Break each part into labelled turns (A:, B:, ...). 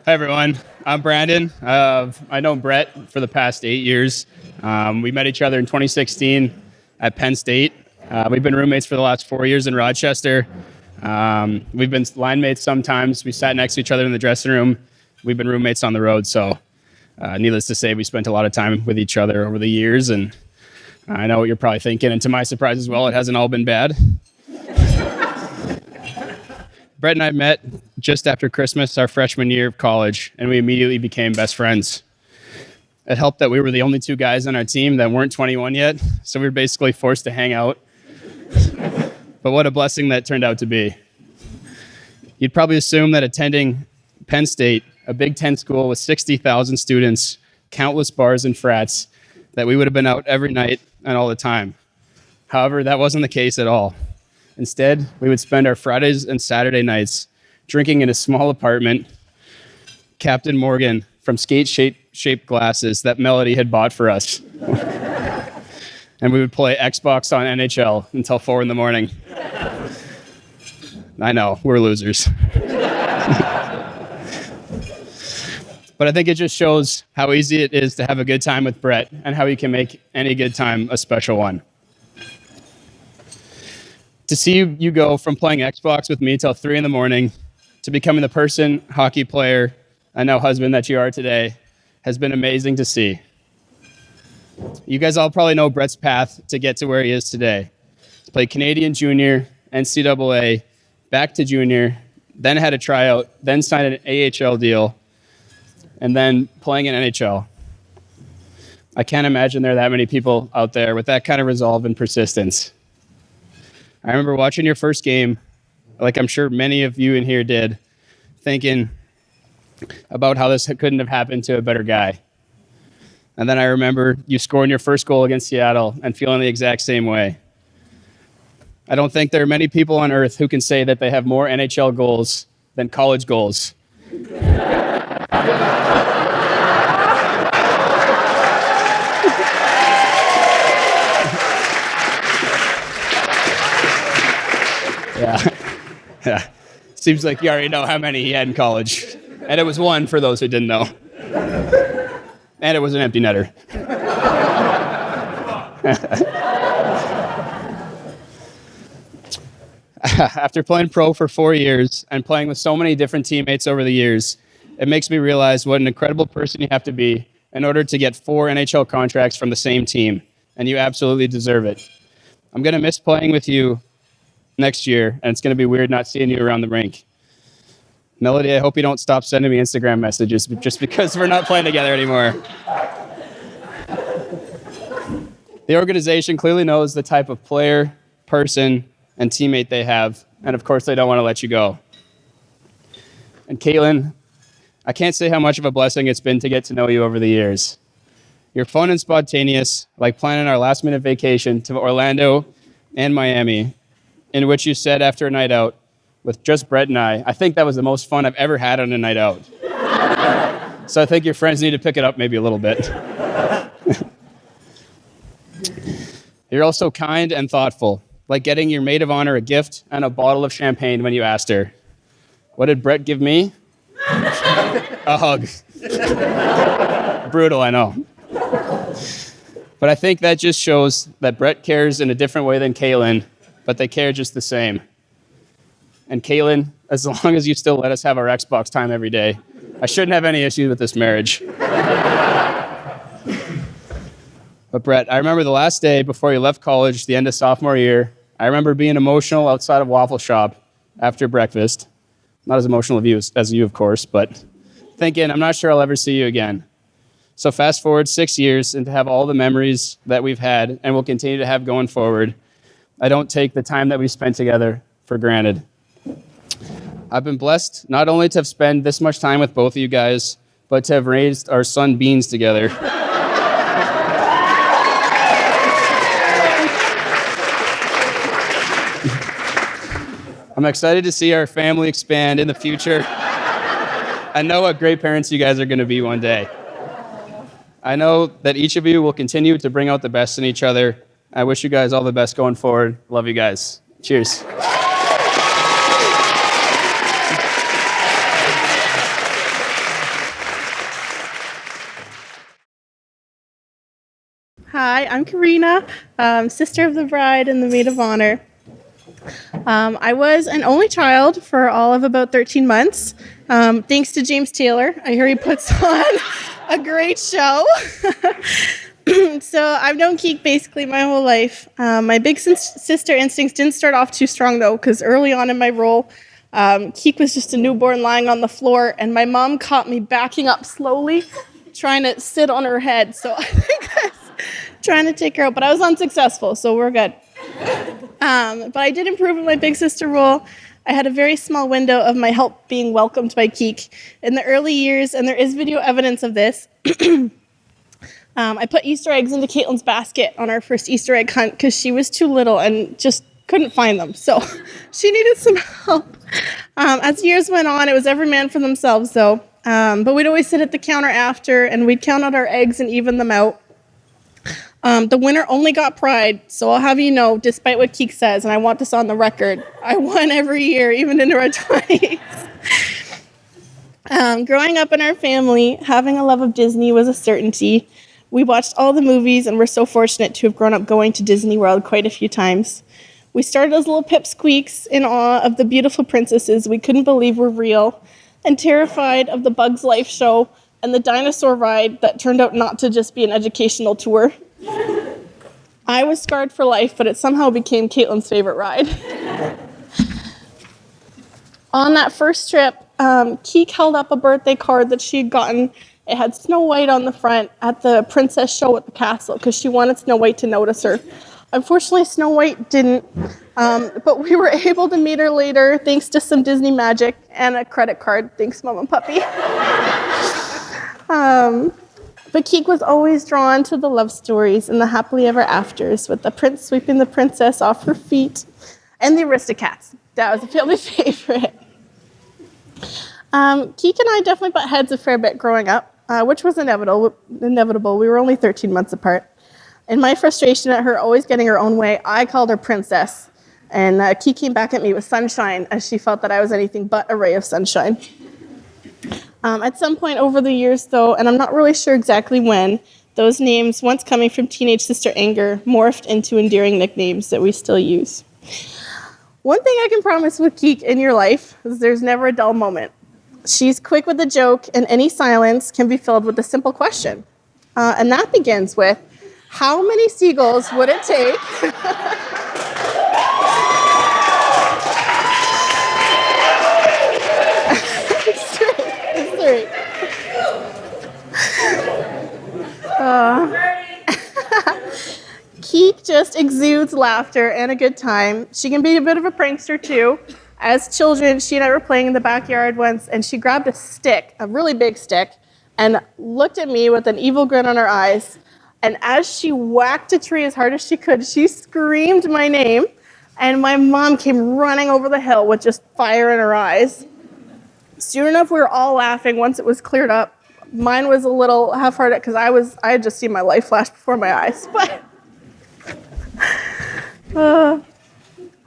A: Hi, everyone. I'm Brandon. I know Brett for the past 8 years. We met each other in 2016 at Penn State. We've been roommates for the last 4 years in Rochester. We've been line mates sometimes. We sat next to each other in the dressing room. We've been roommates on the road. So needless to say, we spent a lot of time with each other over the years. And I know what you're probably thinking. And to my surprise as well, it hasn't all been bad. Brett and I met just after Christmas, our freshman year of college, and we immediately became best friends. It helped that we were the only two guys on our team that weren't 21 yet, so we were basically forced to hang out. But what a blessing that turned out to be. You'd probably assume that attending Penn State, a Big Ten school with 60,000 students, countless bars and frats, that we would have been out every night and all the time. However, that wasn't the case at all. Instead, we would spend our Fridays and Saturday nights drinking in a small apartment, Captain Morgan from skate-shaped glasses that Melody had bought for us. And we would play Xbox on NHL until 4 in the morning. I know, we're losers. But I think it just shows how easy it is to have a good time with Brett and how he can make any good time a special one. To see you go from playing Xbox with me till 3 in the morning to becoming the person, hockey player, and now husband that you are today has been amazing to see. You guys all probably know Brett's path to get to where he is today. He played Canadian junior, NCAA, back to junior, then had a tryout, then signed an AHL deal, and then playing in NHL. I can't imagine there are that many people out there with that kind of resolve and persistence. I remember watching your first game, like I'm sure many of you in here did, thinking about how this couldn't have happened to a better guy. And then I remember you scoring your first goal against Seattle and feeling the exact same way. I don't think there are many people on earth who can say that they have more NHL goals than college goals. Yeah. Seems like you already know how many he had in college. And it was one for those who didn't know. And it was an empty netter. After playing pro for 4 years and playing with so many different teammates over the years, it makes me realize what an incredible person you have to be in order to get 4 NHL contracts from the same team. And you absolutely deserve it. I'm going to miss playing with you next year, and it's going to be weird not seeing you around the rink. Melody, I hope you don't stop sending me Instagram messages just because we're not playing together anymore. The organization clearly knows the type of player, person, and teammate they have, and of course they don't want to let you go. And Katelyn, I can't say how much of a blessing it's been to get to know you over the years. You're fun and spontaneous, like planning our last-minute vacation to Orlando and Miami, in which you said after a night out with just Brett and I think that was the most fun I've ever had on a night out. So I think your friends need to pick it up maybe a little bit. You're also kind and thoughtful, like getting your maid of honor a gift and a bottle of champagne when you asked her. What did Brett give me? A hug. Brutal, I know. But I think that just shows that Brett cares in a different way than Katelyn, but they care just the same. And Katelyn, as long as you still let us have our Xbox time every day, I shouldn't have any issues with this marriage. But Brett, I remember the last day before you left college, the end of sophomore year, I remember being emotional outside of Waffle Shop after breakfast. Not as emotional as you, of course, but thinking, I'm not sure I'll ever see you again. So fast forward 6 years and to have all the memories that we've had and will continue to have going forward, I don't take the time that we spent together for granted. I've been blessed not only to have spent this much time with both of you guys, but to have raised our son Beans together. I'm excited to see our family expand in the future. I know what great parents you guys are going to be one day. I know that each of you will continue to bring out the best in each other. I wish you guys all the best going forward. Love you guys. Cheers.
B: Thank you. 1 Hi, I'm Karina, sister of the bride and the maid of honor. I was an only child for all of about 13 months, thanks to James Taylor. I hear he puts on a great show. So I've known Keek basically my whole life. My big sister instincts didn't start off too strong, though, because early on in my role, Keek was just a newborn lying on the floor, and my mom caught me backing up slowly, trying to sit on her head. So I think I was trying to take her out, but I was unsuccessful, so we're good. But I did improve in my big sister role. I had a very small window of my help being welcomed by Keek in the early years, and there is video evidence of this. I put Easter eggs into Katelyn's basket on our first Easter egg hunt because she was too little and just couldn't find them. So she needed some help. As years went on, it was every man for themselves, though. But we'd always sit at the counter after, and we'd count out our eggs and even them out. The winner only got pride, so I'll have you know, despite what Keek says, and I want this on the record, I won every year, even into our 20s. Growing up in our family, having a love of Disney was a certainty. We watched all the movies and were so fortunate to have grown up going to Disney World quite a few times. We started as little pipsqueaks in awe of the beautiful princesses we couldn't believe were real, and terrified of the Bugs Life show and the dinosaur ride that turned out not to just be an educational tour. I was scarred for life, but it somehow became Katelyn's favorite ride. On that first trip, Keek held up a birthday card that she had gotten. It had Snow White on the front at the princess show at the castle because she wanted Snow White to notice her. Unfortunately, Snow White didn't, but we were able to meet her later thanks to some Disney magic and a credit card. Thanks, Mom and Puppy. But Keek was always drawn to the love stories and the happily ever afters, with the prince sweeping the princess off her feet, and the Aristocats. That was a family favorite. Keek and I definitely butt heads a fair bit growing up, which was inevitable. We were only 13 months apart. In my frustration at her always getting her own way, I called her princess, and Keek came back at me with sunshine, as she felt that I was anything but a ray of sunshine. At some point over the years, though, and I'm not really sure exactly when, those names, once coming from teenage sister anger, morphed into endearing nicknames that we still use. One thing I can promise with Keek in your life is there's never a dull moment. She's quick with a joke, and any silence can be filled with a simple question. And that begins with, how many seagulls would it take? Keek just exudes laughter and a good time. She can be a bit of a prankster too. As children, she and I were playing in the backyard once, and she grabbed a stick, a really big stick, and looked at me with an evil grin on her eyes. And as she whacked a tree as hard as she could, she screamed my name, and my mom came running over the hill with just fire in her eyes. Soon enough, we were all laughing once it was cleared up. Mine was a little half-hearted because I had just seen my life flash before my eyes. But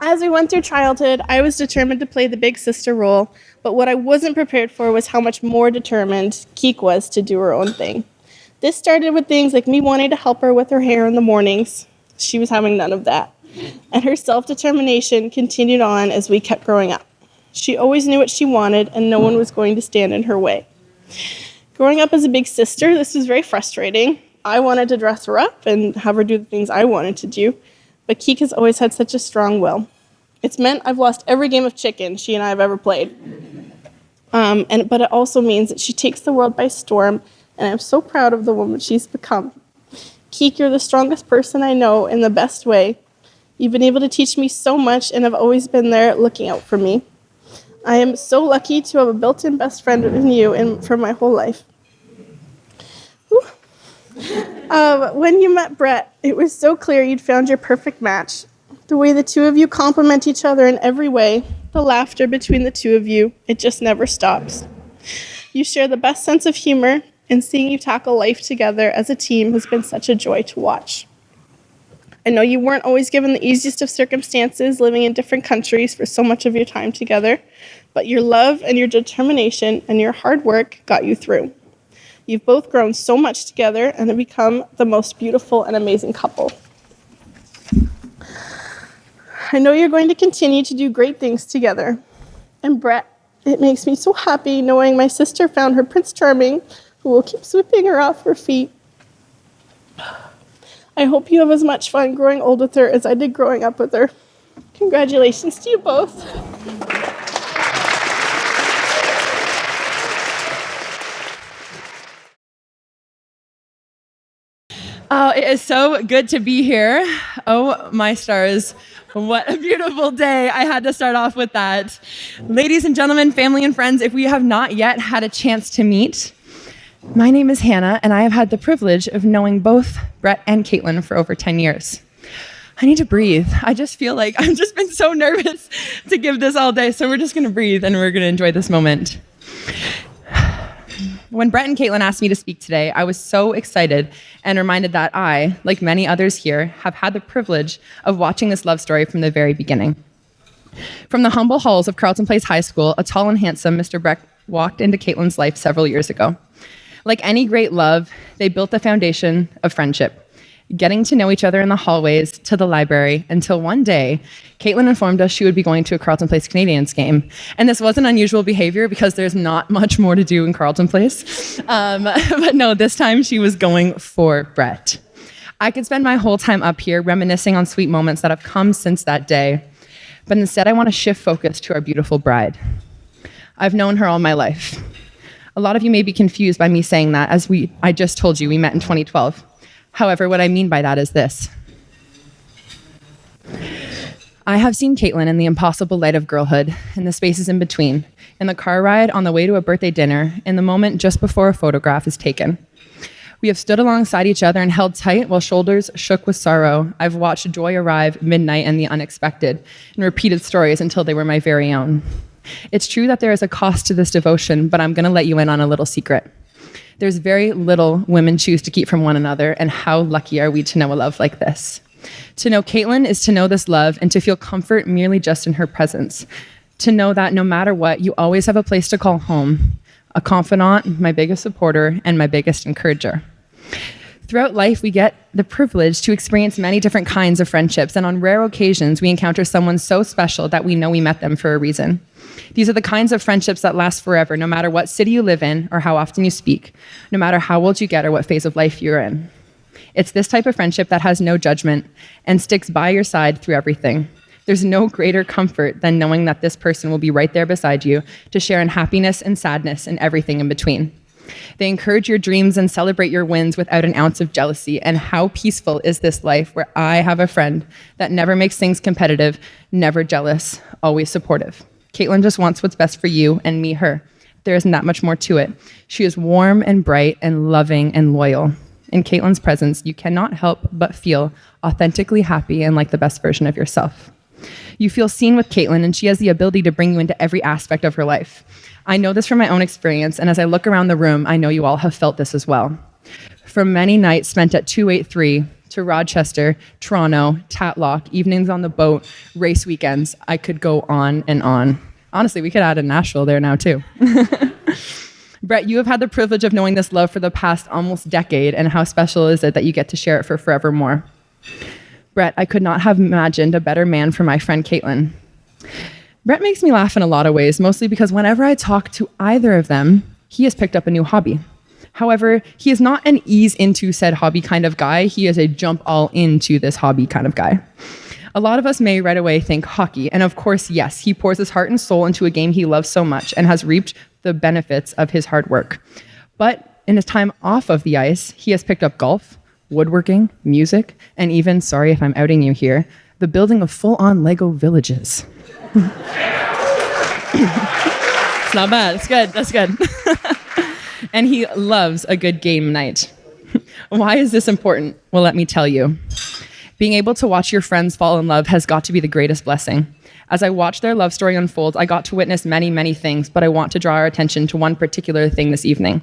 B: as we went through childhood, I was determined to play the big sister role, but what I wasn't prepared for was how much more determined Keek was to do her own thing. This started with things like me wanting to help her with her hair in the mornings. She was having none of that. And her self-determination continued on as we kept growing up. She always knew what she wanted, and no one was going to stand in her way. Growing up as a big sister, this was very frustrating. I wanted to dress her up and have her do the things I wanted to do, but Keek has always had such a strong will. It's meant I've lost every game of chicken she and I have ever played. But it also means that she takes the world by storm, and I'm so proud of the woman she's become. Keek, you're the strongest person I know in the best way. You've been able to teach me so much and have always been there looking out for me. I am so lucky to have a built-in best friend in you and for my whole life. When you met Brett, it was so clear you'd found your perfect match. The way the two of you complement each other in every way, the laughter between the two of you, it just never stops. You share the best sense of humor, and seeing you tackle life together as a team has been such a joy to watch. I know you weren't always given the easiest of circumstances living in different countries for so much of your time together, but your love and your determination and your hard work got you through. You've both grown so much together and have become the most beautiful and amazing couple. I know you're going to continue to do great things together. And Brett, it makes me so happy knowing my sister found her Prince Charming, who will keep sweeping her off her feet. I hope you have as much fun growing old with her as I did growing up with her. Congratulations to you both.
C: Oh, it is so good to be here. Oh, my stars. What a beautiful day. I had to start off with that. Ladies and gentlemen, family and friends, if we have not yet had a chance to meet, my name is Hannah, and I have had the privilege of knowing both Brett and Katelyn for over 10 years. I need to breathe. I just feel like I've just been so nervous to give this all day, so we're just going to breathe and we're going to enjoy this moment. When Brett and Katelyn asked me to speak today, I was so excited and reminded that I, like many others here, have had the privilege of watching this love story from the very beginning. From the humble halls of Carleton Place High School, a tall and handsome Mr. Brett walked into Katelyn's life several years ago. Like any great love, they built the foundation of friendship, getting to know each other in the hallways, to the library, until one day, Katelyn informed us she would be going to a Carleton Place Canadians game. And this wasn't unusual behavior because there's not much more to do in Carleton Place. But no, this time she was going for Brett. I could spend my whole time up here reminiscing on sweet moments that have come since that day. But instead, I want to shift focus to our beautiful bride. I've known her all my life. A lot of you may be confused by me saying that, as I just told you, we met in 2012. However, what I mean by that is this. I have seen Katelyn in the impossible light of girlhood, in the spaces in between, in the car ride on the way to a birthday dinner, in the moment just before a photograph is taken. We have stood alongside each other and held tight while shoulders shook with sorrow. I've watched joy arrive, midnight, and the unexpected, and repeated stories until they were my very own. It's true that there is a cost to this devotion, but I'm going to let you in on a little secret. There's very little women choose to keep from one another, and how lucky are we to know a love like this? To know Katelyn is to know this love and to feel comfort merely just in her presence. To know that no matter what, you always have a place to call home, a confidant, my biggest supporter, and my biggest encourager. Throughout life, we get the privilege to experience many different kinds of friendships, and on rare occasions, we encounter someone so special that we know we met them for a reason. These are the kinds of friendships that last forever, no matter what city you live in or how often you speak, no matter how old you get or what phase of life you're in. It's this type of friendship that has no judgment and sticks by your side through everything. There's no greater comfort than knowing that this person will be right there beside you to share in happiness and sadness and everything in between. They encourage your dreams and celebrate your wins without an ounce of jealousy. And how peaceful is this life where I have a friend that never makes things competitive, never jealous, always supportive. Katelyn just wants what's best for you and me, her. There isn't that much more to it. She is warm and bright and loving and loyal. In Katelyn's presence, you cannot help but feel authentically happy and like the best version of yourself. You feel seen with Katelyn, and she has the ability to bring you into every aspect of her life. I know this from my own experience, and as I look around the room, I know you all have felt this as well. From many nights spent at 283 to Rochester, Toronto, Tatlock, evenings on the boat, race weekends, I could go on and on. Honestly, we could add a Nashville there now too. Brett, you have had the privilege of knowing this love for the past almost decade, and how special is it that you get to share it for forevermore. Brett, I could not have imagined a better man for my friend Katelyn. Brett makes me laugh in a lot of ways, mostly because whenever I talk to either of them, he has picked up a new hobby. However, he is not an ease into said hobby kind of guy. He is a jump all into this hobby kind of guy. A lot of us may right away think hockey, and of course, yes, he pours his heart and soul into a game he loves so much and has reaped the benefits of his hard work. But in his time off of the ice, he has picked up golf, woodworking, music, and even, sorry if I'm outing you here, the building of full-on Lego villages. It's not bad. It's good. That's good. And he loves a good game night. Why is this important? Well, let me tell you. Being able to watch your friends fall in love has got to be the greatest blessing. As I watched their love story unfold, I got to witness many, many things, but I want to draw our attention to one particular thing this evening.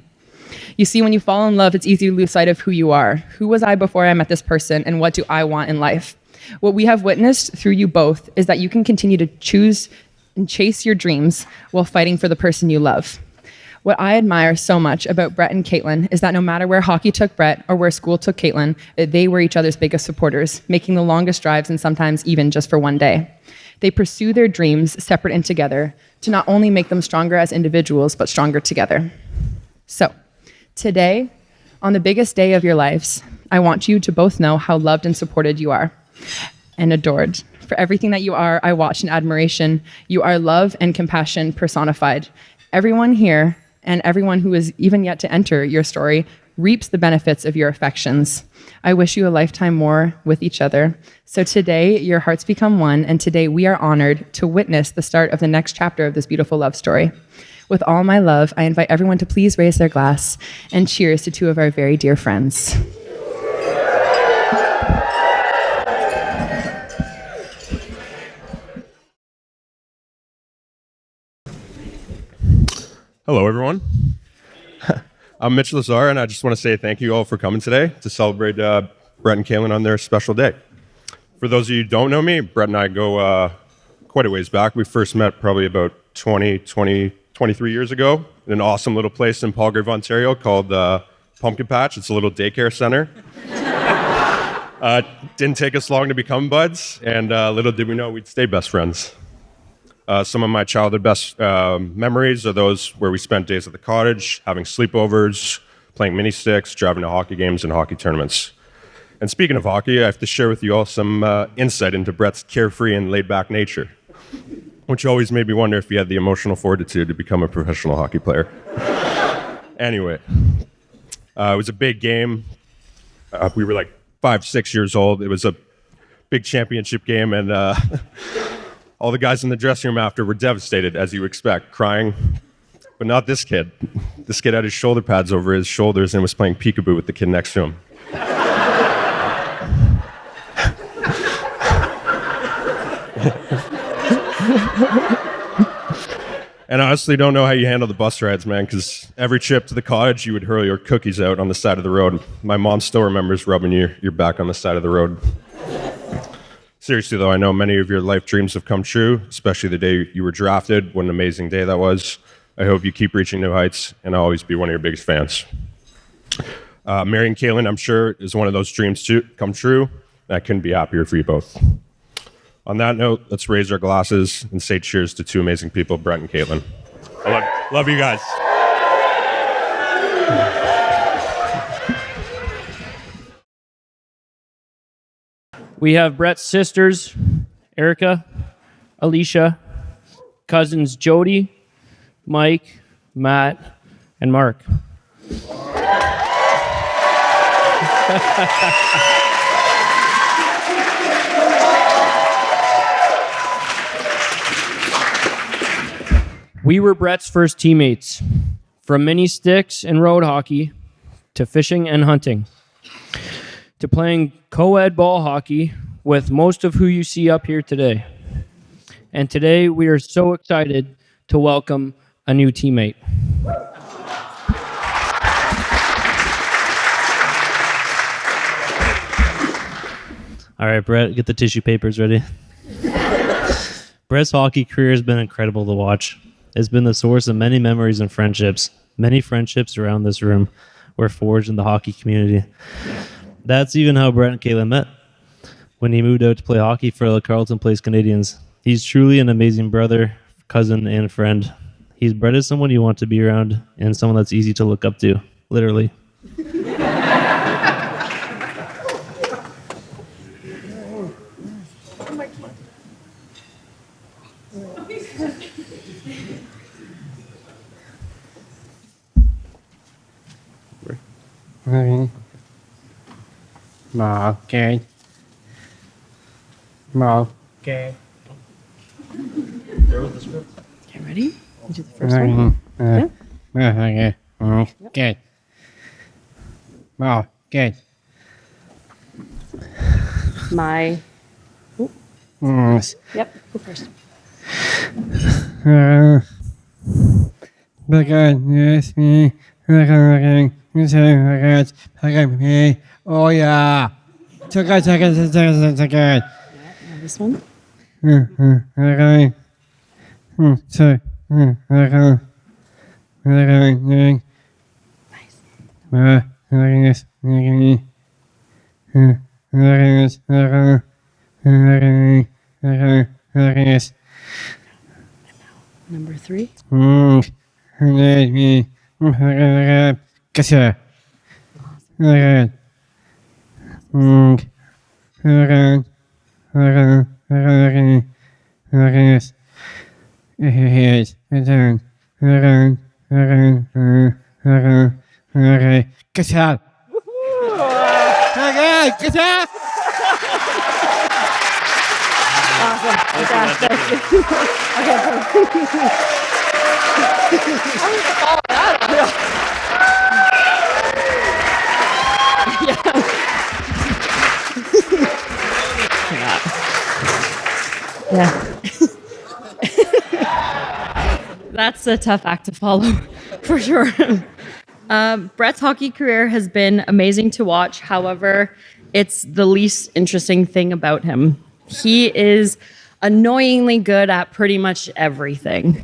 C: You see, when you fall in love, it's easy to lose sight of who you are. Who was I before I met this person, and what do I want in life? What we have witnessed through you both is that you can continue to choose and chase your dreams while fighting for the person you love. What I admire so much about Brett and Katelyn is that no matter where hockey took Brett or where school took Katelyn, they were each other's biggest supporters, making the longest drives and sometimes even just for one day. They pursue their dreams separate and together to not only make them stronger as individuals, but stronger together. So, today, on the biggest day of your lives, I want you to both know how loved and supported you are and adored. For everything that you are, I watch in admiration. You are love and compassion personified. Everyone here and everyone who is even yet to enter your story reaps the benefits of your affections. I wish you a lifetime more with each other. So today, your hearts become one, and today we are honored to witness the start of the next chapter of this beautiful love story. With all my love, I invite everyone to please raise their glass and cheers to two of our very dear friends.
D: Hello, everyone. I'm Mitch Lazar, and I just want to say thank you all for coming today to celebrate Brett and Katelyn on their special day. For those of you who don't know me, Brett and I go quite a ways back. We first met probably about 23 years ago in an awesome little place in Palgrave, Ontario called Pumpkin Patch. It's a little daycare center. Didn't take us long to become buds, and little did we know we'd stay best friends. Some of my childhood best memories are those where we spent days at the cottage, having sleepovers, playing mini sticks, driving to hockey games and hockey tournaments. And speaking of hockey, I have to share with you all some insight into Brett's carefree and laid-back nature, which always made me wonder if he had the emotional fortitude to become a professional hockey player. Anyway, it was a big game. We were like 5, 6 years old. It was a big championship game, and all the guys in the dressing room after were devastated, as you expect, crying. But not this kid. This kid had his shoulder pads over his shoulders and was playing peekaboo with the kid next to him. And I honestly don't know how you handle the bus rides, man, because every trip to the cottage, you would hurl your cookies out on the side of the road. My mom still remembers rubbing your back on the side of the road. Seriously, though, I know many of your life dreams have come true, especially the day you were drafted. What an amazing day that was. I hope you keep reaching new heights, and I'll always be one of your biggest fans. Marrying Katelyn, I'm sure, is one of those dreams come true, and I couldn't be happier for you both. On that note, let's raise our glasses and say cheers to two amazing people, Brett and Katelyn. I love you guys.
E: We have Brett's sisters, Erica, Alicia, cousins Jody, Mike, Matt, and Mark. We were Brett's first teammates, from mini sticks and road hockey to fishing and hunting, to playing co-ed ball hockey with most of who you see up here today. And today we are so excited to welcome a new teammate.
F: All right, Brett, get the tissue papers ready. Brett's hockey career has been incredible to watch. It's been the source of many memories and friendships. Many friendships around this room were forged in the hockey community. That's even how Brett and Katelyn met, when he moved out to play hockey for the Carleton Place Canadians. He's truly an amazing brother, cousin, and friend. Brett is someone you want to be around and someone that's easy to look up to, literally.
G: Okay. Okay.
F: Where was the script?
C: Okay, ready? You do the first one.
G: Okay. Okay. Okay.
C: My. Yep, go first.
G: Oh yeah. Second.
C: Yeah, now this one. Number 3. Yeah. That's a tough act to follow, for sure. Brett's hockey career has been amazing to watch. However, it's the least interesting thing about him. He is annoyingly good at pretty much everything.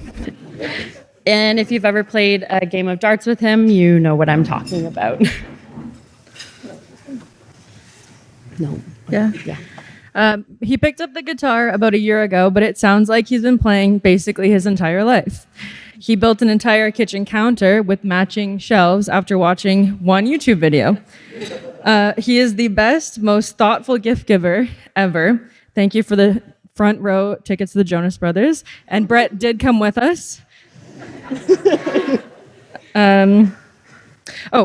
C: And if you've ever played a game of darts with him, you know what I'm talking about. No.
H: Yeah.
C: Yeah.
H: He picked up the guitar about a year ago, but it sounds like he's been playing basically his entire life. He built an entire kitchen counter with matching shelves after watching one YouTube video. He is the best, most thoughtful gift giver ever. Thank you for the front row tickets to the Jonas Brothers. And Brett did come with us.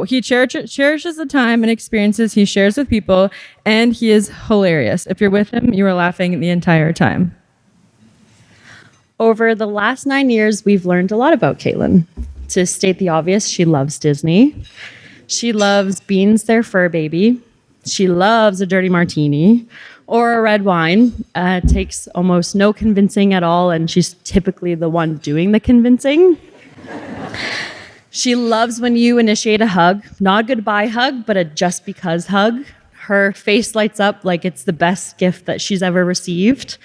H: He cherishes the time and experiences he shares with people, and he is hilarious. If you're with him, you are laughing the entire time.
C: Over the last 9 years, we've learned a lot about Katelyn. To state the obvious, she loves Disney. She loves Beans, their fur baby. She loves a dirty martini or a red wine. Takes almost no convincing at all, and she's typically the one doing the convincing. She loves when you initiate a hug, not a goodbye hug, but a just because hug. Her face lights up like it's the best gift that she's ever received.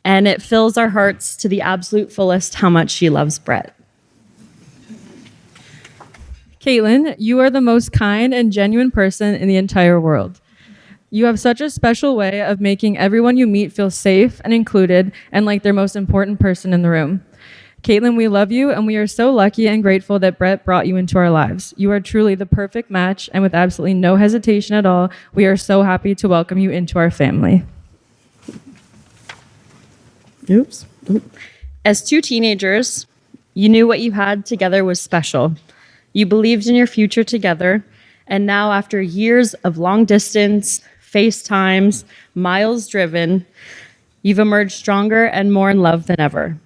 C: And it fills our hearts to the absolute fullest how much she loves Brett.
H: Katelyn, you are the most kind and genuine person in the entire world. You have such a special way of making everyone you meet feel safe and included and like their most important person in the room. Katelyn, we love you, and we are so lucky and grateful that Brett brought you into our lives. You are truly the perfect match, and with absolutely no hesitation at all, we are so happy to welcome you into our family.
C: Oops. As two teenagers, you knew what you had together was special. You believed in your future together, and now after years of long distance, FaceTimes, miles driven, you've emerged stronger and more in love than ever.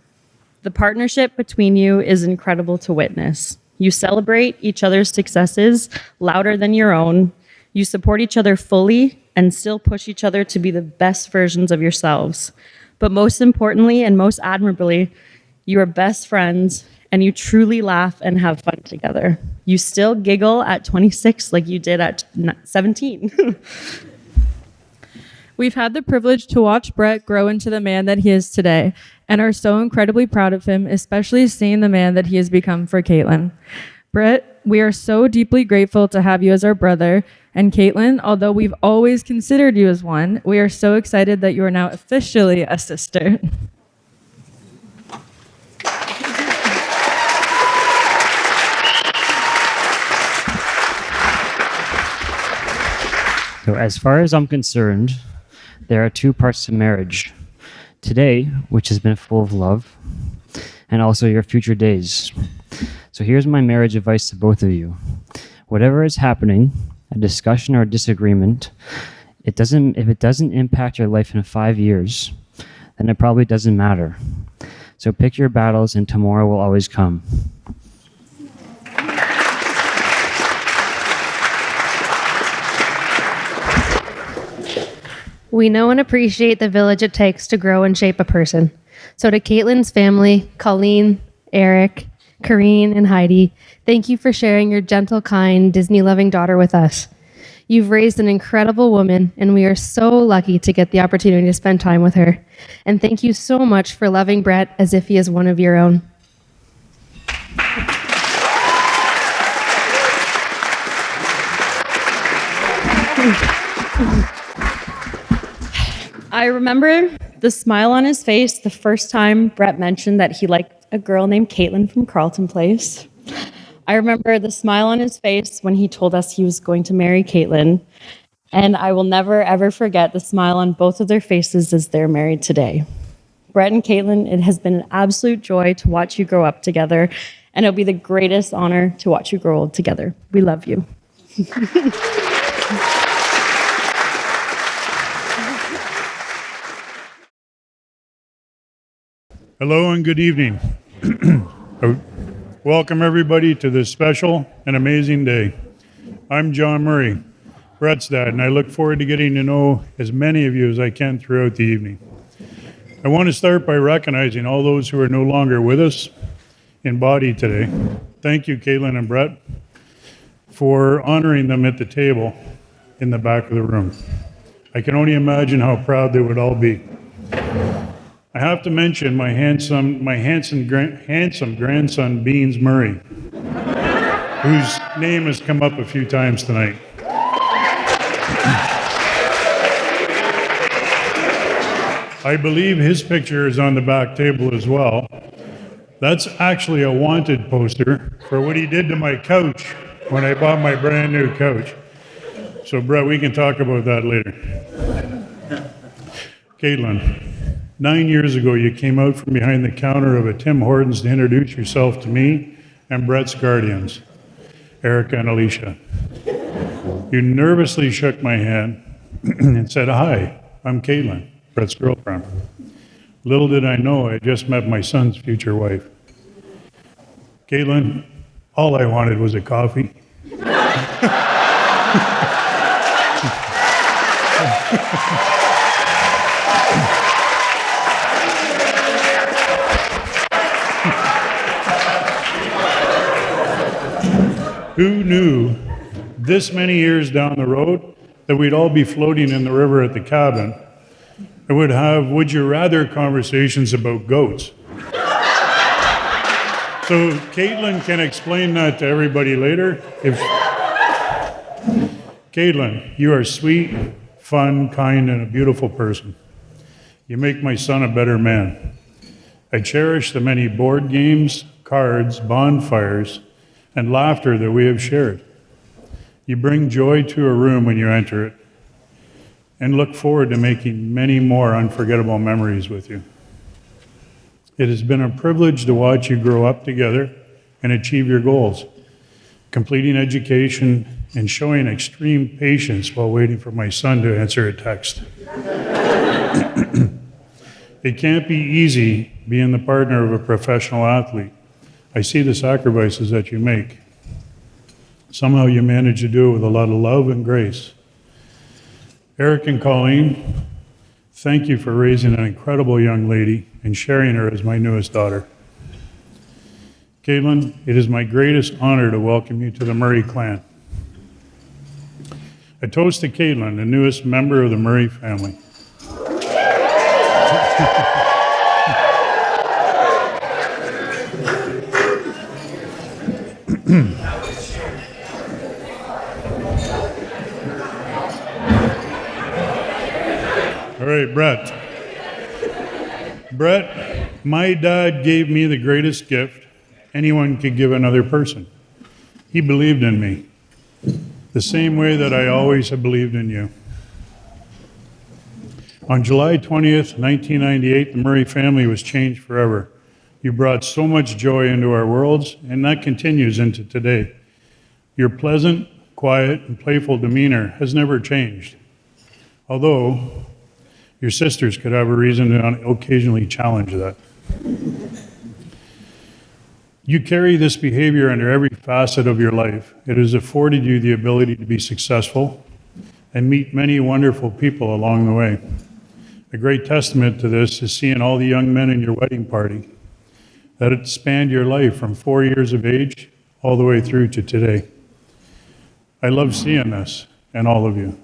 C: The partnership between you is incredible to witness. You celebrate each other's successes louder than your own. You support each other fully and still push each other to be the best versions of yourselves. But most importantly and most admirably, you are best friends and you truly laugh and have fun together. You still giggle at 26 like you did at 17.
H: We've had the privilege to watch Brett grow into the man that he is today and are so incredibly proud of him, especially seeing the man that he has become for Katelyn. Brett, we are so deeply grateful to have you as our brother. And Katelyn, although we've always considered you as one, we are so excited that you are now officially a sister.
E: So as far as I'm concerned, there are two parts to marriage. Today, which has been full of love, and also your future days. So here's my marriage advice to both of you. Whatever is happening, a discussion or a disagreement, if it doesn't impact your life in 5 years, then it probably doesn't matter. So pick your battles and tomorrow will always come.
I: We know and appreciate the village it takes to grow and shape a person. So to Katelyn's family, Colleen, Eric, Kareen, and Heidi, thank you for sharing your gentle, kind, Disney-loving daughter with us. You've raised an incredible woman, and we are so lucky to get the opportunity to spend time with her. And thank you so much for loving Brett as if he is one of your own.
H: I remember the smile on his face the first time Brett mentioned that he liked a girl named Katelyn from Carlton Place. I remember the smile on his face when he told us he was going to marry Katelyn. And I will never, ever forget the smile on both of their faces as they're married today. Brett and Katelyn, it has been an absolute joy to watch you grow up together, and it'll be the greatest honor to watch you grow old together. We love you.
J: Hello and good evening. Welcome everybody to this special and amazing day. I'm John Murray, Brett's dad, and I look forward to getting to know as many of you as I can throughout the evening. I want to start by recognizing all those who are no longer with us in body today. Thank you, Katelyn and Brett, for honoring them at the table in the back of the room. I can only imagine how proud they would all be. I have to mention my handsome grandson, Beans Murray, whose name has come up a few times tonight. I believe his picture is on the back table as well. That's actually a wanted poster for what he did to my couch when I bought my brand new couch. So Brett, we can talk about that later. Katelyn, 9 years ago, you came out from behind the counter of a Tim Hortons to introduce yourself to me and Brett's guardians, Erica and Alicia. You nervously shook my hand and said, "Hi, I'm Katelyn, Brett's girlfriend." Little did I know I had just met my son's future wife. Katelyn, all I wanted was a coffee. Who knew this many years down the road that we'd all be floating in the river at the cabin and would have would you rather conversations about goats? So Katelyn can explain that to everybody later. Katelyn, you are sweet, fun, kind, and a beautiful person. You make my son a better man. I cherish the many board games, cards, bonfires, and laughter that we have shared. You bring joy to a room when you enter it, and look forward to making many more unforgettable memories with you. It has been a privilege to watch you grow up together and achieve your goals, completing education and showing extreme patience while waiting for my son to answer a text. It can't be easy being the partner of a professional athlete. I see the sacrifices that you make. Somehow you manage to do it with a lot of love and grace. Eric and Colleen, thank you for raising an incredible young lady and sharing her as my newest daughter. Katelyn, it is my greatest honor to welcome you to the Murray clan. A toast to Katelyn, the newest member of the Murray family. All right, Brett. Brett, my dad gave me the greatest gift anyone could give another person. He believed in me, the same way that I always have believed in you. On July 20th, 1998, the Murray family was changed forever. You brought so much joy into our worlds, and that continues into today. Your pleasant, quiet, and playful demeanor has never changed. Although, your sisters could have a reason to occasionally challenge that. You carry this behavior under every facet of your life. It has afforded you the ability to be successful and meet many wonderful people along the way. A great testament to this is seeing all the young men in your wedding party, that it spanned your life from 4 years of age all the way through to today. I love seeing this and all of you.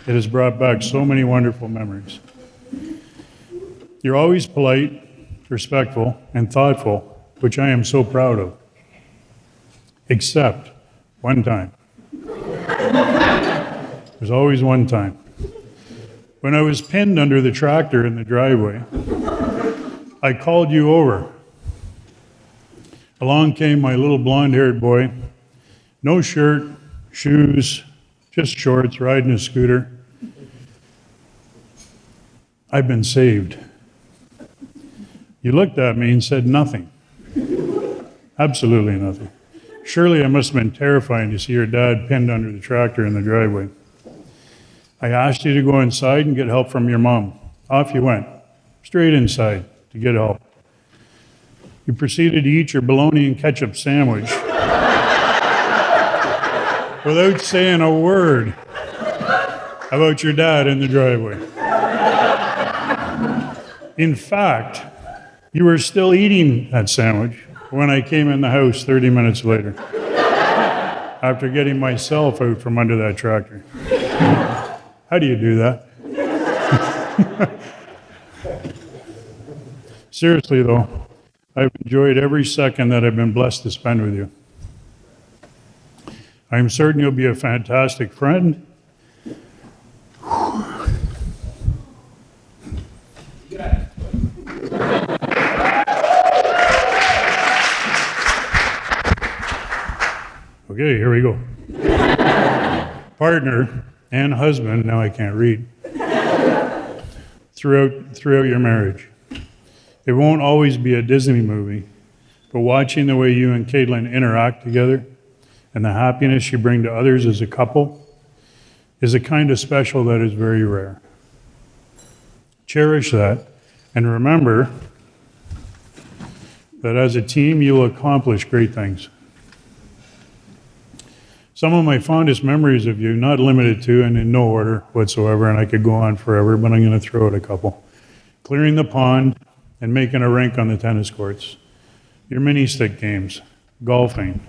J: It has brought back so many wonderful memories. You're always polite, respectful, and thoughtful, which I am so proud of. Except one time. There's always one time. When I was pinned under the tractor in the driveway, I called you over. Along came my little blonde-haired boy, no shirt, shoes, just shorts, riding a scooter. I've been saved. You looked at me and said nothing. Absolutely nothing. Surely I must have been terrifying to see your dad pinned under the tractor in the driveway. I asked you to go inside and get help from your mom. Off you went, straight inside to get help. You proceeded to eat your bologna and ketchup sandwich without saying a word about your dad in the driveway. In fact, you were still eating that sandwich when I came in the house 30 minutes later, after getting myself out from under that tractor. How do you do that? Seriously, though, I've enjoyed every second that I've been blessed to spend with you. I'm certain you'll be a fantastic friend. Okay, here we go. Partner and husband, now I can't read, throughout your marriage. It won't always be a Disney movie, but watching the way you and Katelyn interact together and the happiness you bring to others as a couple is a kind of special that is very rare. Cherish that, and remember that as a team, you will accomplish great things. Some of my fondest memories of you, not limited to and in no order whatsoever, and I could go on forever, but I'm going to throw out a couple. Clearing the pond and making a rink on the tennis courts. Your mini-stick games, golfing,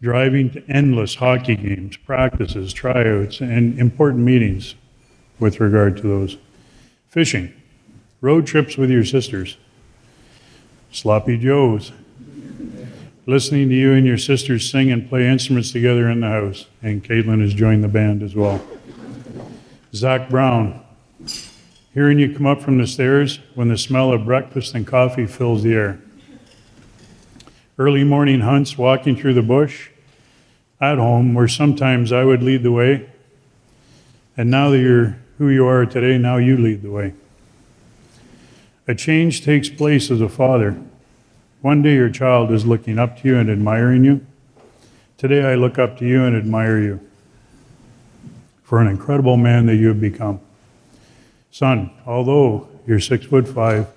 J: driving to endless hockey games, practices, tryouts, and important meetings with regard to those. Fishing, road trips with your sisters, sloppy joes, listening to you and your sisters sing and play instruments together in the house, and Katelyn has joined the band as well. Zach Brown, hearing you come up from the stairs when the smell of breakfast and coffee fills the air. Early morning hunts walking through the bush at home, where sometimes I would lead the way, and now that you're who you are today, now you lead the way. A change takes place as a father. One day your child is looking up to you and admiring you. Today I look up to you and admire you for an incredible man that you have become. Son, although you're 6'5",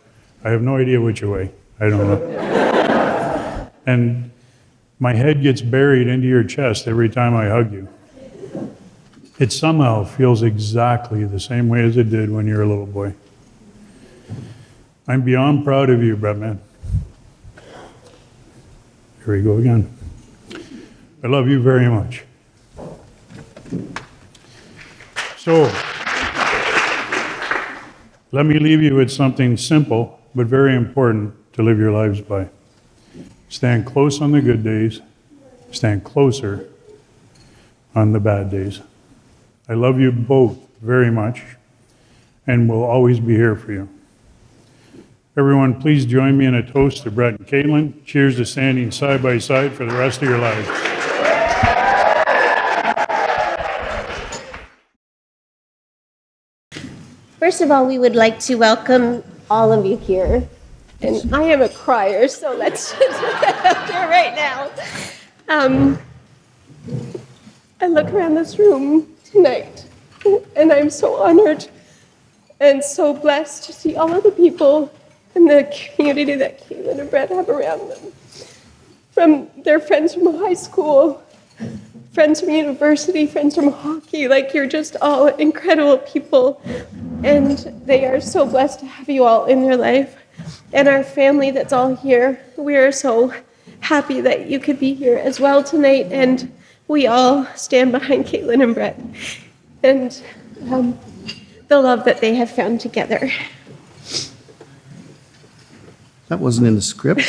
J: I have no idea what you weigh. I don't know. And my head gets buried into your chest every time I hug you. It somehow feels exactly the same way as it did when you were a little boy. I'm beyond proud of you, Bretman. Here we go again. I love you very much. So, let me leave you with something simple, but very important to live your lives by. Stand close on the good days, stand closer on the bad days. I love you both very much, and will always be here for you. Everyone, please join me in a toast to Brett and Katelyn. Cheers to standing side by side for the rest of your lives.
K: First of all, we would like to welcome all of you here. And I am a crier, so let's just get that out there right now. I look around this room tonight, and I'm so honored and so blessed to see all of the people in the community that Katelyn and Brett have around them. From their friends from high school, friends from university, friends from hockey, like you're just all incredible people. And they are so blessed to have you all in their life. And our family that's all here, we are so happy that you could be here as well tonight. And we all stand behind Katelyn and Brett and the love that they have found together.
L: That wasn't in the script.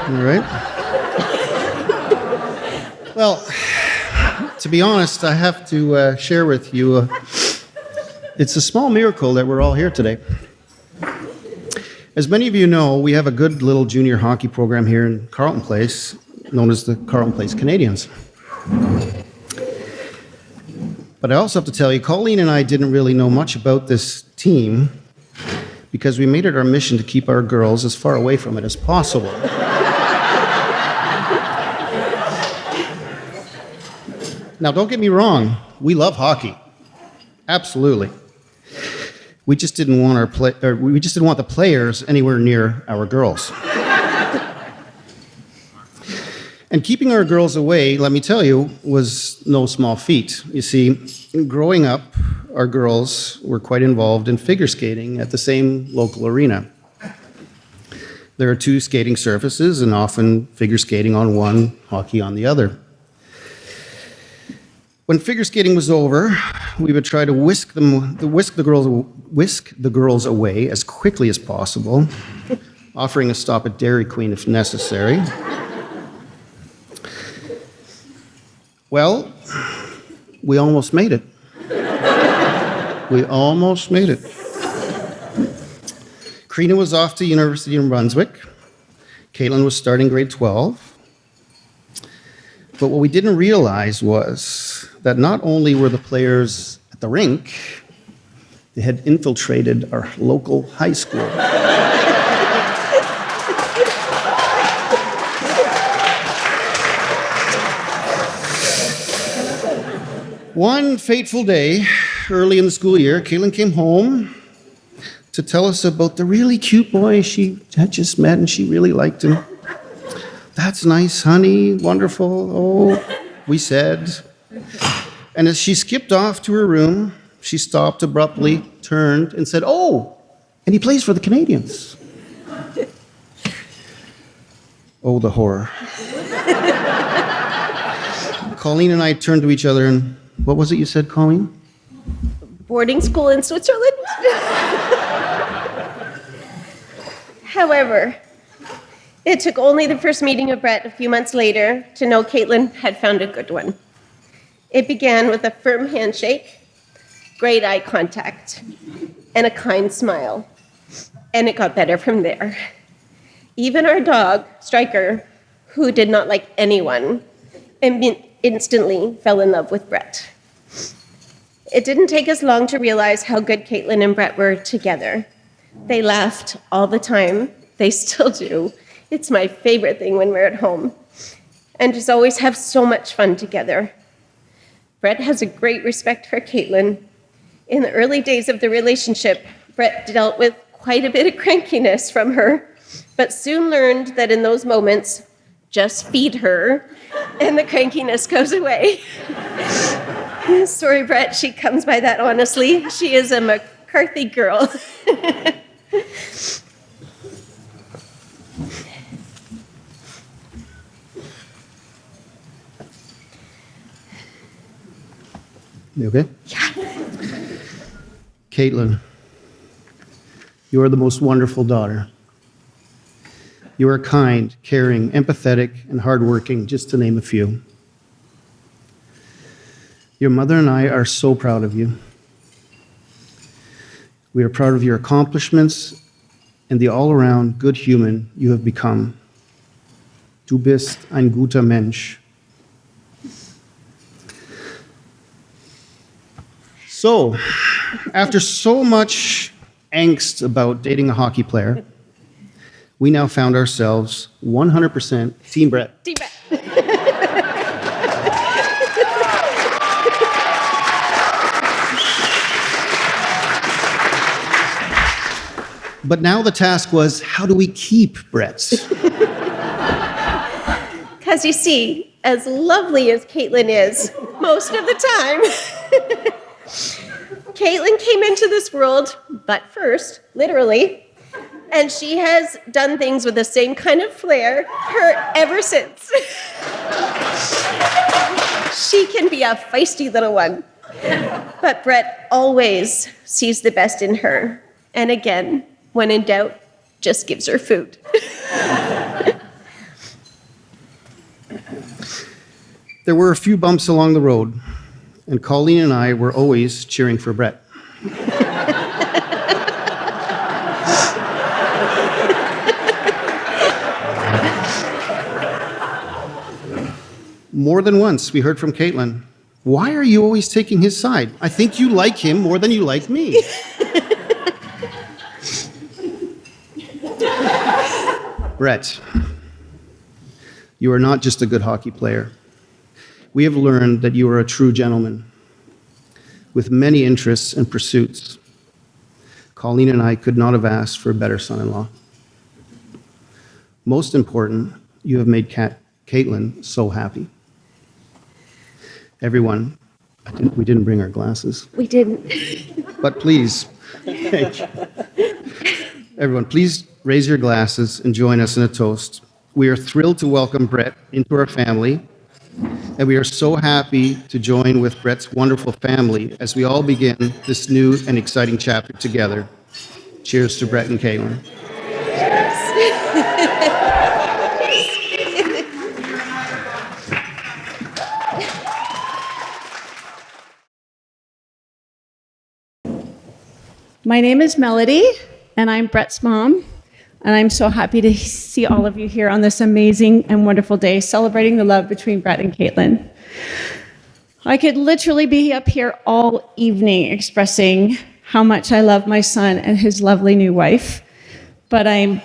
L: All right. to be honest, I have to share with you, it's a small miracle that we're all here today. As many of you know, we have a good little junior hockey program here in Carleton Place, known as the Carleton Place Canadians. But I also have to tell you, Colleen and I didn't really know much about this team because we made it our mission to keep our girls as far away from it as possible. Now, don't get me wrong, we love hockey. Absolutely. We just didn't want the players anywhere near our girls. And keeping our girls away, let me tell you, was no small feat. You see, growing up, our girls were quite involved in figure skating at the same local arena. There are two skating surfaces, and often figure skating on one, hockey on the other. When figure skating was over, we would try to whisk the girls away as quickly as possible, offering a stop at Dairy Queen if necessary. Well, we almost made it. We almost made it. Karina was off to University of New Brunswick. Katelyn was starting grade 12. But what we didn't realize was that not only were the players at the rink, they had infiltrated our local high school. One fateful day, early in the school year, Katelyn came home to tell us about the really cute boy she had just met and she really liked him. That's nice, honey, wonderful, oh, we said. And as she skipped off to her room, she stopped abruptly, turned, and said, oh, and he plays for the Canadians. Oh, the horror. Colleen and I turned to each other and, what was it you said, Colleen?
K: Boarding school in Switzerland. However, it took only the first meeting of Brett a few months later to know Katelyn had found a good one. It began with a firm handshake, great eye contact, and a kind smile. And it got better from there. Even our dog, Striker, who did not like anyone, instantly fell in love with Brett. It didn't take us long to realize how good Katelyn and Brett were together. They laughed all the time. They still do. It's my favorite thing when we're at home. And just always have so much fun together. Brett has a great respect for Katelyn. In the early days of the relationship, Brett dealt with quite a bit of crankiness from her, but soon learned that in those moments, just feed her, and the crankiness goes away. Sorry, Brett, she comes by that honestly. She is a McCarthy girl.
L: You okay?
K: Yeah.
L: Katelyn, you are the most wonderful daughter. You are kind, caring, empathetic, and hardworking, just to name a few. Your mother and I are so proud of you. We are proud of your accomplishments and the all-around good human you have become. Du bist ein guter Mensch. So, after so much angst about dating a hockey player, we now found ourselves 100% Team Brett.
K: Team Brett.
L: But now the task was, how do we keep Brett?
K: Because you see, as lovely as Katelyn is, most of the time, Katelyn came into this world, butt first, literally, and she has done things with the same kind of flair ever since. She can be a feisty little one, but Brett always sees the best in her, and again, when in doubt, just gives her food.
L: There were a few bumps along the road, and Colleen and I were always cheering for Brett. More than once, we heard from Katelyn, "Why are you always taking his side? I think you like him more than you like me." Brett, you are not just a good hockey player. We have learned that you are a true gentleman with many interests and pursuits. Colleen and I could not have asked for a better son-in-law. Most important, you have made Katelyn so happy. Everyone, we didn't bring our glasses.
K: We didn't.
L: But please, thank you. Everyone, please raise your glasses and join us in a toast. We are thrilled to welcome Brett into our family, and we are so happy to join with Brett's wonderful family as we all begin this new and exciting chapter together. Cheers to Brett and Katelyn.
B: My name is Melody, and I'm Brett's mom, and I'm so happy to see all of you here on this amazing and wonderful day celebrating the love between Brett and Katelyn. I could literally be up here all evening expressing how much I love my son and his lovely new wife, but I'm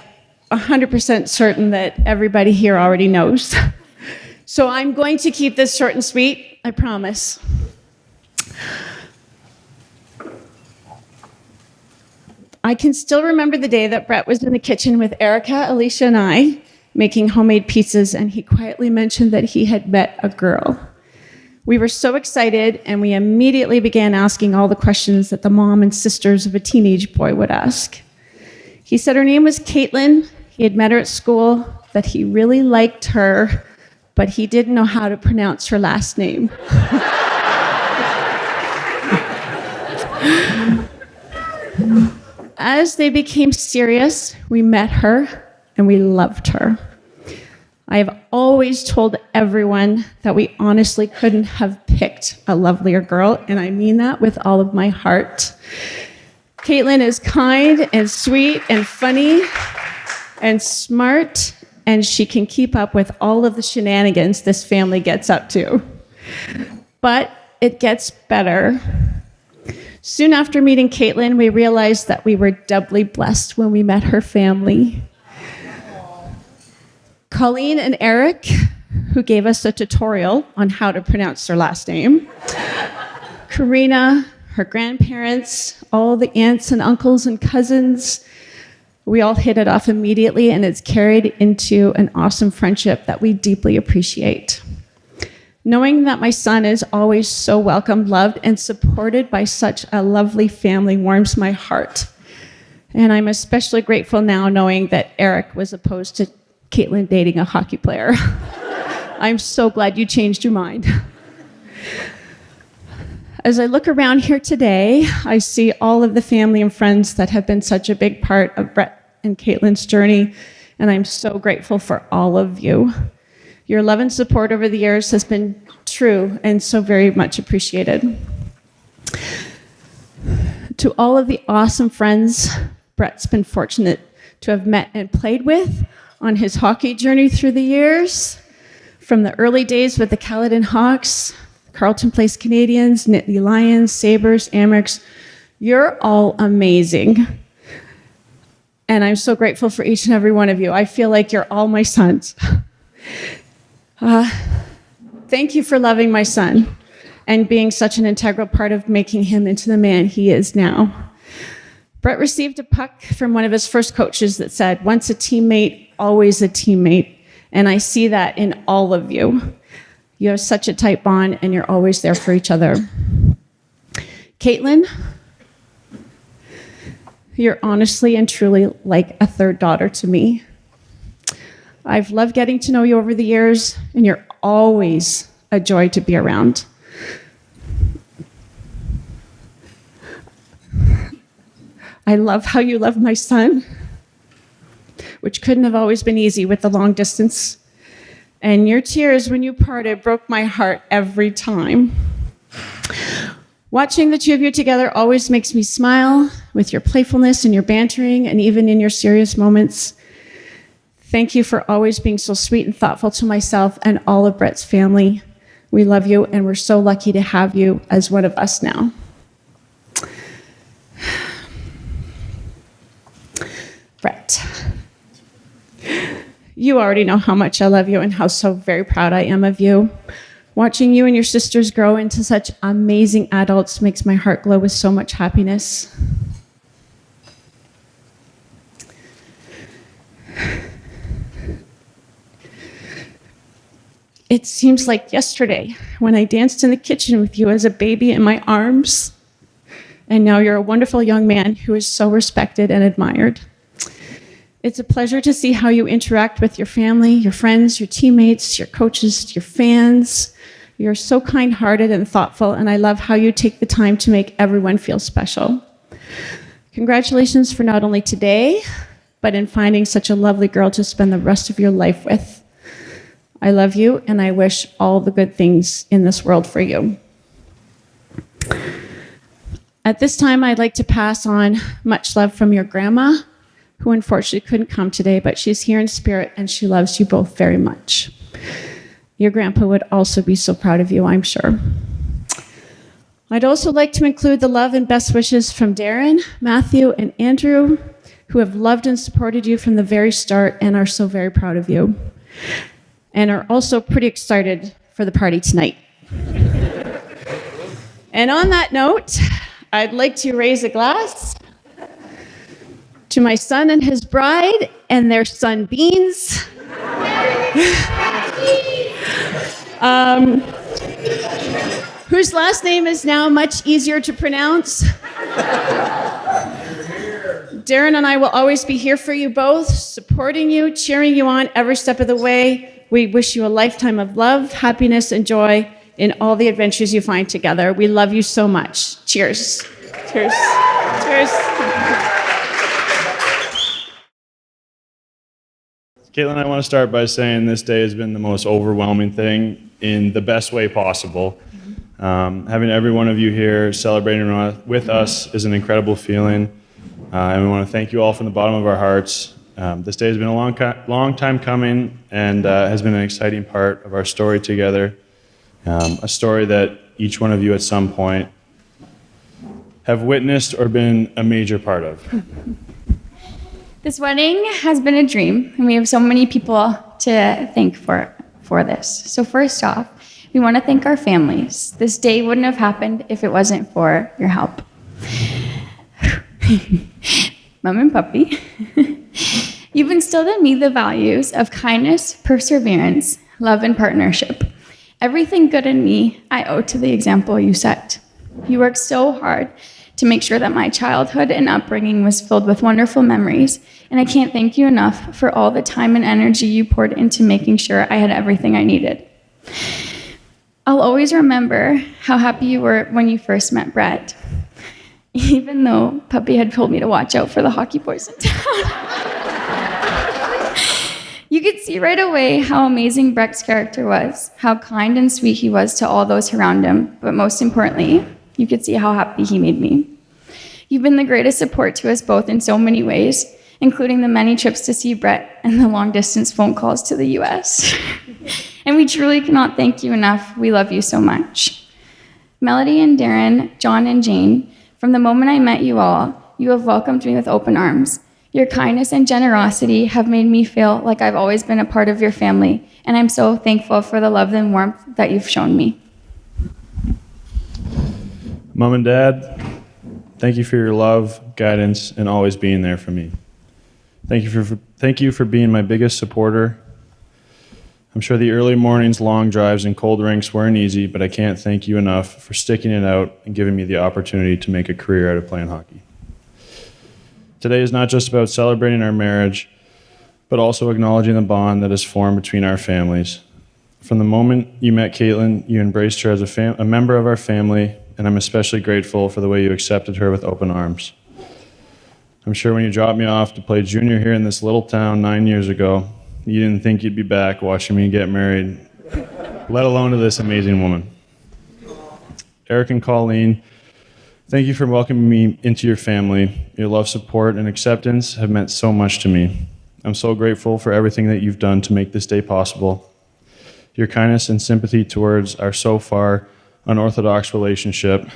B: 100% certain that everybody here already knows. So I'm going to keep this short and sweet, I promise. I can still remember the day that Brett was in the kitchen with Erica, Alicia, and I making homemade pizzas, and he quietly mentioned that he had met a girl. We were so excited, and we immediately began asking all the questions that the mom and sisters of a teenage boy would ask. He said her name was Katelyn, he had met her at school, that he really liked her, but he didn't know how to pronounce her last name. As they became serious, we met her and we loved her. I have always told everyone that we honestly couldn't have picked a lovelier girl, and I mean that with all of my heart. Katelyn is kind and sweet and funny and smart, and she can keep up with all of the shenanigans this family gets up to. But it gets better. Soon after meeting Katelyn, we realized that we were doubly blessed when we met her family. Colleen and Eric, who gave us a tutorial on how to pronounce their last name. Karina, her grandparents, all the aunts and uncles and cousins. We all hit it off immediately, and it's carried into an awesome friendship that we deeply appreciate. Knowing that my son is always so welcomed, loved, and supported by such a lovely family warms my heart. And I'm especially grateful now knowing that Eric was opposed to Katelyn dating a hockey player. I'm so glad you changed your mind. As I look around here today, I see all of the family and friends that have been such a big part of Brett and Katelyn's journey, and I'm so grateful for all of you. Your love and support over the years has been true and so very much appreciated. To all of the awesome friends Brett's been fortunate to have met and played with on his hockey journey through the years, from the early days with the Caledon Hawks, Carleton Place Canadians, Nittany Lions, Sabres, Amerks, you're all amazing. And I'm so grateful for each and every one of you. I feel like you're all my sons. Thank you for loving my son and being such an integral part of making him into the man he is now. Brett received a puck from one of his first coaches that said, "Once a teammate, always a teammate." And I see that in all of you. You have such a tight bond and you're always there for each other. Katelyn, you're honestly and truly like a third daughter to me. I've loved getting to know you over the years, and you're always a joy to be around. I love how you love my son, which couldn't have always been easy with the long distance.
M: And your tears when you parted broke my heart every time. Watching the two of you together always makes me smile with your playfulness and your bantering, and even in your serious moments. Thank you for always being so sweet and thoughtful to myself and all of Brett's family. We love you, and we're so lucky to have you as one of us now. Brett, you already know how much I love you and how so very proud I am of you. Watching you and your sisters grow into such amazing adults makes my heart glow with so much happiness. It seems like yesterday when I danced in the kitchen with you as a baby in my arms, and now you're a wonderful young man who is so respected and admired. It's a pleasure to see how you interact with your family, your friends, your teammates, your coaches, your fans. You're so kind-hearted and thoughtful, and I love how you take the time to make everyone feel special. Congratulations for not only today, but in finding such a lovely girl to spend the rest of your life with. I love you, and I wish all the good things in this world for you. At this time, I'd like to pass on much love from your grandma, who unfortunately couldn't come today, but she's here in spirit, and she loves you both very much. Your grandpa would also be so proud of you, I'm sure. I'd also like to include the love and best wishes from Darren, Matthew, and Andrew, who have loved and supported you from the very start and are so very proud of you, and are also pretty excited for the party tonight. And on that note, I'd like to raise a glass to my son and his bride and their son Beans. Whose last name is now much easier to pronounce. Darren and I will always be here for you both, supporting you, cheering you on every step of the way. We wish you a lifetime of love, happiness, and joy in all the adventures you find together. We love you so much. Cheers. Cheers. Cheers.
N: Katelyn, I want to start by saying this day has been the most overwhelming thing in the best way possible. Having every one of you here celebrating with us is an incredible feeling, and we want to thank you all from the bottom of our hearts. This day has been a long time coming and has been an exciting part of our story together, a story that each one of you at some point have witnessed or been a major part of.
O: This wedding has been a dream, and we have so many people to thank for this. So first off, we want to thank our families. This day wouldn't have happened if it wasn't for your help. Mom and Puppy, you've instilled in me the values of kindness, perseverance, love, and partnership. Everything good in me, I owe to the example you set. You worked so hard to make sure that my childhood and upbringing was filled with wonderful memories, and I can't thank you enough for all the time and energy you poured into making sure I had everything I needed. I'll always remember how happy you were when you first met Brett, even though Puppy had told me to watch out for the hockey boys in town. You could see right away how amazing Brett's character was, how kind and sweet he was to all those around him, but most importantly, you could see how happy he made me. You've been the greatest support to us both in so many ways, including the many trips to see Brett and the long-distance phone calls to the US. And we truly cannot thank you enough. We love you so much. Melody and Darren, John and Jane, from the moment I met you all, you have welcomed me with open arms. Your kindness and generosity have made me feel like I've always been a part of your family, and I'm so thankful for the love and warmth that you've shown me.
N: Mom and Dad, thank you for your love, guidance, and always being there for me. Thank you for being my biggest supporter. I'm sure the early mornings, long drives, and cold rinks weren't easy, but I can't thank you enough for sticking it out and giving me the opportunity to make a career out of playing hockey. Today is not just about celebrating our marriage, but also acknowledging the bond that is formed between our families. From the moment you met Katelyn, you embraced her as a member of our family, and I'm especially grateful for the way you accepted her with open arms. I'm sure when you dropped me off to play junior here in this little town 9 years ago, You didn't think you'd be back watching me get married, let alone to this amazing woman. Eric and Colleen, thank you for welcoming me into your family. Your love, support, and acceptance have meant so much to me. I'm so grateful for everything that you've done to make this day possible. Your kindness and sympathy towards our so far unorthodox relationship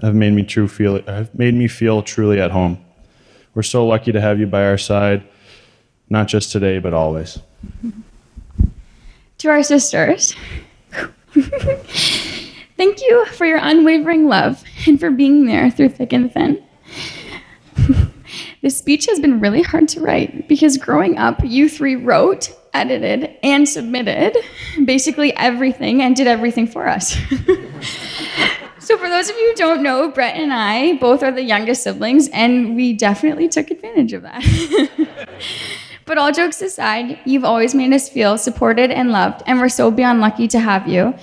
N: have made me feel truly at home. We're so lucky to have you by our side, not just today, but always.
O: To our sisters, thank you for your unwavering love and for being there through thick and thin. This speech has been really hard to write because growing up, you three wrote, edited, and submitted basically everything and did everything for us. So for those of you who don't know, Brett and I both are the youngest siblings, and we definitely took advantage of that. But all jokes aside, you've always made us feel supported and loved, and we're so beyond lucky to have you.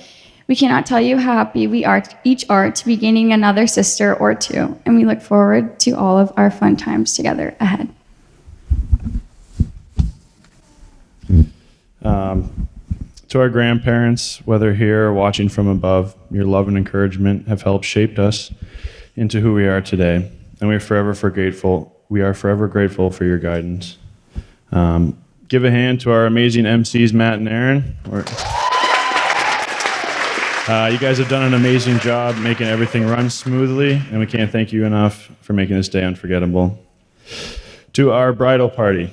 O: We cannot tell you how happy we each are to be gaining another sister or two, and we look forward to all of our fun times together ahead.
N: To our grandparents, whether here or watching from above, your love and encouragement have helped shape us into who we are today, and we are forever grateful for your guidance. Give a hand to our amazing MCs, Matt and Aaron. You guys have done an amazing job making everything run smoothly, and we can't thank you enough for making this day unforgettable. To our bridal party,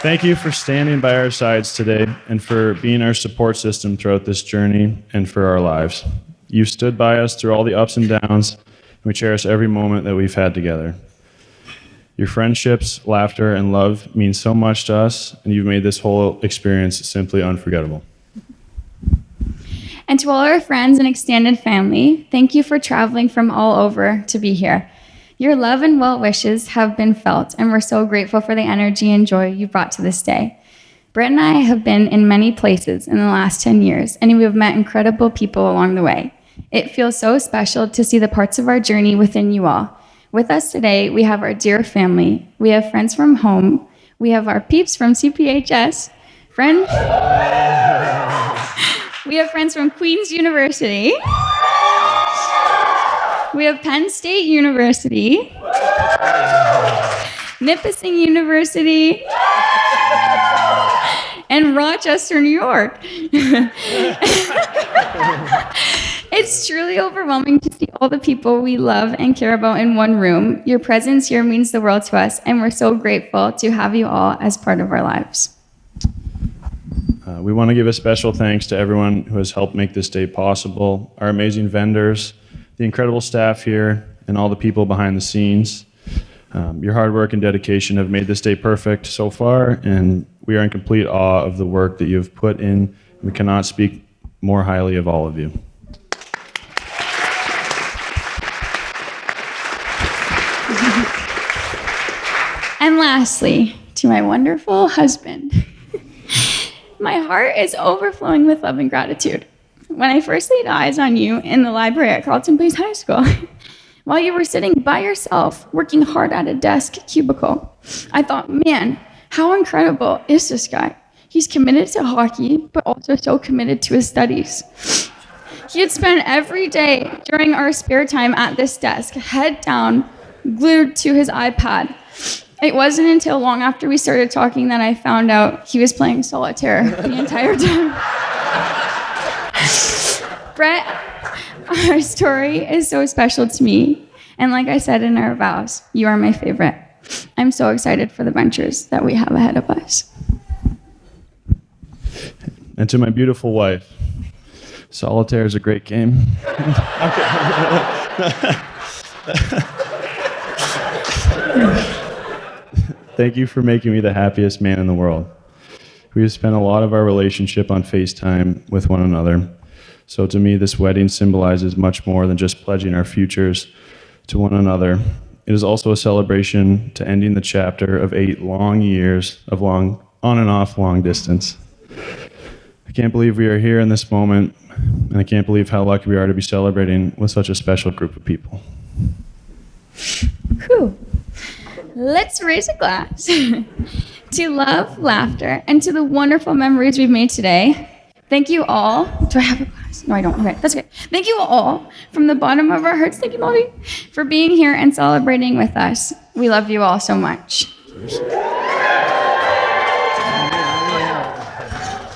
N: thank you for standing by our sides today and for being our support system throughout this journey and for our lives. You've stood by us through all the ups and downs, and we cherish every moment that we've had together. Your friendships, laughter, and love mean so much to us, and you've made this whole experience simply unforgettable.
O: And to all our friends and extended family, thank you for traveling from all over to be here. Your love and well wishes have been felt, and we're so grateful for the energy and joy you brought to this day. Brett and I have been in many places in the last 10 years, and we have met incredible people along the way. It feels so special to see the parts of our journey within you all. With us today, we have our dear family. We have friends from home. We have our peeps from CPHS. We have friends from Queen's University. We have Penn State University, Nipissing University, and Rochester, New York. It's truly overwhelming to see all the people we love and care about in one room. Your presence here means the world to us, and we're so grateful to have you all as part of our lives.
N: We want to give a special thanks to everyone who has helped make this day possible, our amazing vendors, the incredible staff here, and all the people behind the scenes. Your hard work and dedication have made this day perfect so far, and we are in complete awe of the work that you have put in. We cannot speak more highly of all of you.
O: And lastly, to my wonderful husband, my heart is overflowing with love and gratitude. When I first laid eyes on you in the library at Carleton Place High School, while you were sitting by yourself, working hard at a desk cubicle, I thought, man, how incredible is this guy? He's committed to hockey, but also so committed to his studies. He had spent every day during our spare time at this desk, head down, glued to his iPad. It wasn't until long after we started talking that I found out he was playing solitaire the entire time. Brett, our story is so special to me. And like I said in our vows, you are my favorite. I'm so excited for the ventures that we have ahead of us.
N: And to my beautiful wife, solitaire is a great game. Thank you for making me the happiest man in the world. We have spent a lot of our relationship on FaceTime with one another. So to me, this wedding symbolizes much more than just pledging our futures to one another. It is also a celebration to ending the chapter of 8 long years of on and off long distance. I can't believe we are here in this moment, and I can't believe how lucky we are to be celebrating with such a special group of people.
O: Whew. Let's raise a glass to love, laughter, and to the wonderful memories we've made today. Thank you all. Do I have a glass? No, I don't. Okay, that's okay. Thank you all from the bottom of our hearts. Thank you, Molly, for being here and celebrating with us. We love you all so much.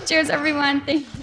O: Cheers, everyone. Thank you.